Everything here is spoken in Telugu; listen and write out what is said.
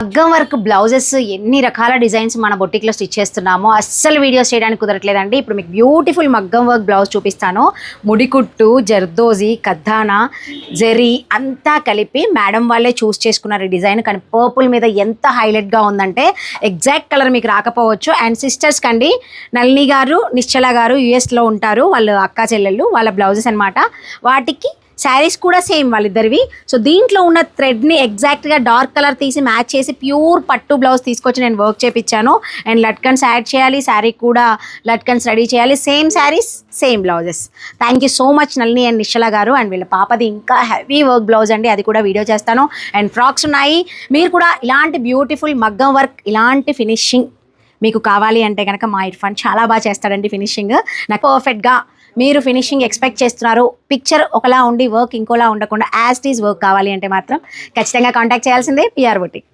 మగ్గం వర్క్ బ్లౌజెస్ ఎన్ని రకాల డిజైన్స్ మన బొటిక్లో స్టిచ్ చేస్తున్నామో అస్సలు వీడియోస్ చేయడానికి కుదరట్లేదండి. ఇప్పుడు మీకు బ్యూటిఫుల్ మగ్గం వర్క్ బ్లౌజ్ చూపిస్తాను. ముడికుట్టు, జర్దోజీ, కద్దానా, జెరీ అంతా కలిపి మేడం వాళ్ళే చూస్ చేసుకున్నారు ఈ డిజైన్. కానీ పర్పుల్ మీద ఎంత హైలైట్గా ఉందంటే ఎగ్జాక్ట్ కలర్ మీకు రాకపోవచ్చు. అండ్ సిస్టర్స్ కండి, నళిని గారు, నిశ్చల గారు యూఎస్లో ఉంటారు, వాళ్ళు అక్కా చెల్లెళ్ళు, వాళ్ళ బ్లౌజెస్ అనమాట. వాటికి శారీస్ కూడా సేమ్ వాళ్ళిద్దరివి. సో దీంట్లో ఉన్న థ్రెడ్ని ఎగ్జాక్ట్గా డార్క్ కలర్ తీసి మ్యాచ్ చేసి ప్యూర్ పట్టు బ్లౌజ్ తీసుకొచ్చి నేను వర్క్ చేయించాను. అండ్ లట్కన్స్ యాడ్ చేయాలి, శారీ కూడా లట్కన్స్ రెడీ చేయాలి. Same saris, same blouses. Thank you so much Nalini and Nischala garu. And వీళ్ళ పాపది ఇంకా హెవీ వర్క్ బ్లౌజ్ అండి, అది కూడా వీడియో చేస్తాను. అండ్ ఫ్రాక్స్ ఉన్నాయి. మీరు కూడా ఇలాంటి బ్యూటిఫుల్ మగ్గం వర్క్, ఇలాంటి ఫినిషింగ్ మీకు కావాలి అంటే కనుక మా ఇర్ఫాన్ చాలా బాగా చేస్తాడండి ఫినిషింగ్. నాకు పర్ఫెక్ట్గా మీరు ఫినిషింగ్ ఎక్స్పెక్ట్ చేస్తున్నారు, పిక్చర్ ఒకలా ఉండి వర్క్ ఇంకోలా ఉండకుండా యాజ్ ఇట్ ఈజ్ వర్క్ కావాలి అంటే మాత్రం ఖచ్చితంగా కాంటాక్ట్ చేయాల్సిందే పిఆర్ బొటిక్.